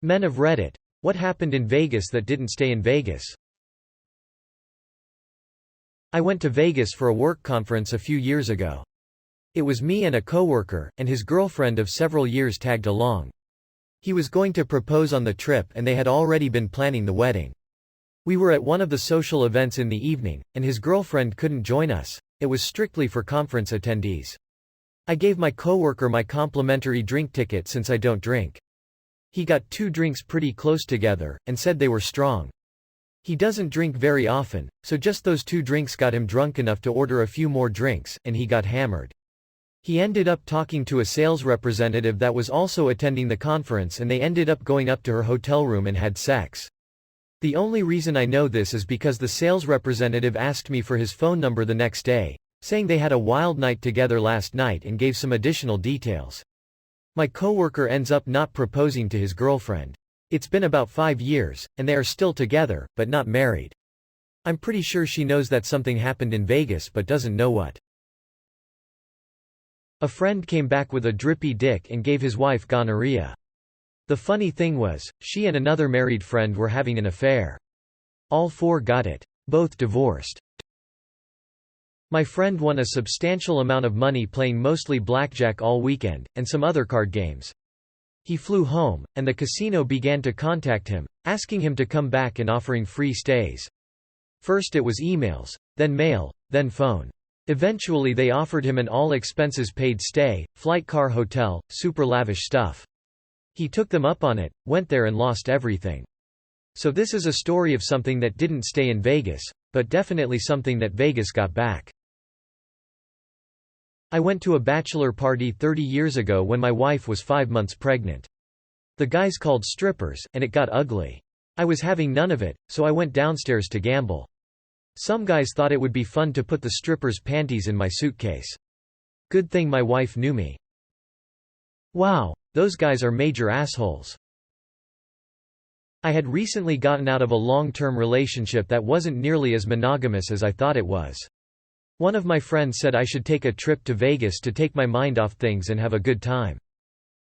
Men of Reddit. What happened in Vegas that didn't stay in Vegas? I went to Vegas for a work conference a few years ago. It was me and a coworker, and his girlfriend of several years tagged along. He was going to propose on the trip and they had already been planning the wedding. We were at one of the social events in the evening, and his girlfriend couldn't join us. It was strictly for conference attendees. I gave my coworker my complimentary drink ticket since I don't drink. He got 2 drinks pretty close together, and said they were strong. He doesn't drink very often, so just those 2 drinks got him drunk enough to order a few more drinks, and he got hammered. He ended up talking to a sales representative that was also attending the conference, and they ended up going up to her hotel room and had sex. The only reason I know this is because the sales representative asked me for his phone number the next day, saying they had a wild night together last night and gave some additional details. My coworker ends up not proposing to his girlfriend. It's been about 5 years, and they are still together, but not married. I'm pretty sure she knows that something happened in Vegas but doesn't know what. A friend came back with a drippy dick and gave his wife gonorrhea. The funny thing was, she and another married friend were having an affair. All 4 got it. Both divorced. My friend won a substantial amount of money playing mostly blackjack all weekend, and some other card games. He flew home, and the casino began to contact him, asking him to come back and offering free stays. First it was emails, then mail, then phone. Eventually they offered him an all-expenses-paid stay, flight, car, hotel, super lavish stuff. He took them up on it, went there and lost everything. So this is a story of something that didn't stay in Vegas, but definitely something that Vegas got back. I went to a bachelor party 30 years ago when my wife was 5 months pregnant. The guys called strippers, and it got ugly. I was having none of it, so I went downstairs to gamble. Some guys thought it would be fun to put the strippers' panties in my suitcase. Good thing my wife knew me. Wow, those guys are major assholes. I had recently gotten out of a long-term relationship that wasn't nearly as monogamous as I thought it was. One of my friends said I should take a trip to Vegas to take my mind off things and have a good time.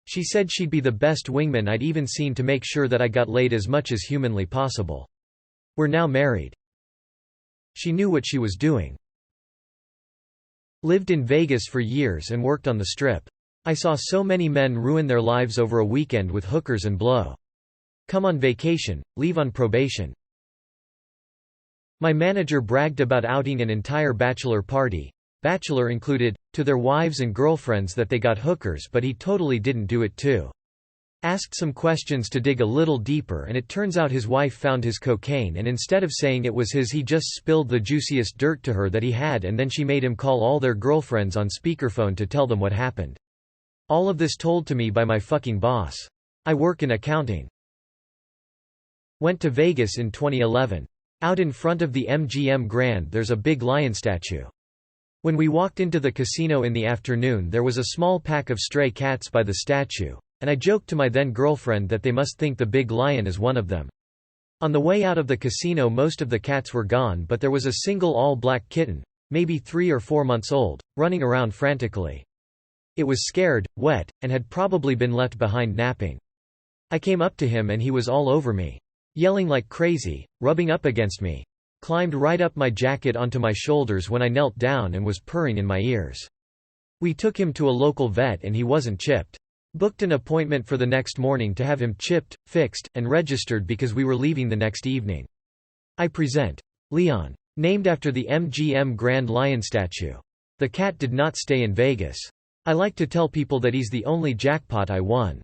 She said she'd be the best wingman I'd even seen to make sure that I got laid as much as humanly possible. We're now married. She knew what she was doing. Lived in Vegas for years and worked on the Strip. I saw so many men ruin their lives over a weekend with hookers and blow. Come on vacation, leave on probation. My manager bragged about outing an entire bachelor party, bachelor included, to their wives and girlfriends that they got hookers, but he totally didn't do it too. Asked some questions to dig a little deeper, and it turns out his wife found his cocaine, and instead of saying it was his, he just spilled the juiciest dirt to her that he had, and then she made him call all their girlfriends on speakerphone to tell them what happened. All of this told to me by my fucking boss. I work in accounting. Went to Vegas in 2011. Out in front of the MGM Grand there's a big lion statue. When we walked into the casino in the afternoon there was a small pack of stray cats by the statue, and I joked to my then girlfriend that they must think the big lion is one of them. On the way out of the casino most of the cats were gone, but there was a single all-black kitten, maybe 3 or 4 months old, running around frantically. It was scared, wet, and had probably been left behind napping. I came up to him and he was all over me. Yelling like crazy, rubbing up against me. Climbed right up my jacket onto my shoulders when I knelt down and was purring in my ears. We took him to a local vet and he wasn't chipped. Booked an appointment for the next morning to have him chipped, fixed, and registered because we were leaving the next evening. I present. Leon. Named after the MGM Grand Lion statue. The cat did not stay in Vegas. I like to tell people that he's the only jackpot I won.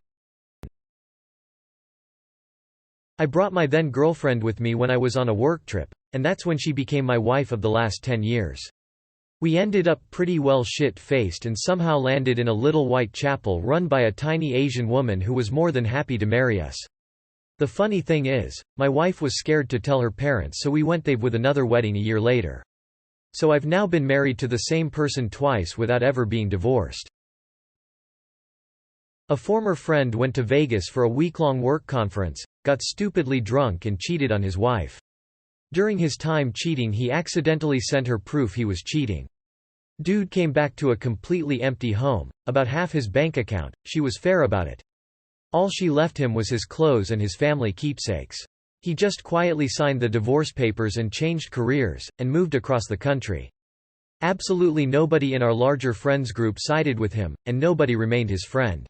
I brought my then girlfriend with me when I was on a work trip, and that's when she became my wife of the last 10 years. We ended up pretty well shit-faced and somehow landed in a little white chapel run by a tiny Asian woman who was more than happy to marry us. The funny thing is, my wife was scared to tell her parents, so we went they've with another wedding a year later. So I've now been married to the same person twice without ever being divorced. A former friend went to Vegas for a week-long work conference, got stupidly drunk and cheated on his wife. During his time cheating he accidentally sent her proof he was cheating. Dude came back to a completely empty home, about half his bank account. She was fair about it. All she left him was his clothes and his family keepsakes. He just quietly signed the divorce papers and changed careers, and moved across the country. Absolutely nobody in our larger friends group sided with him, and nobody remained his friend.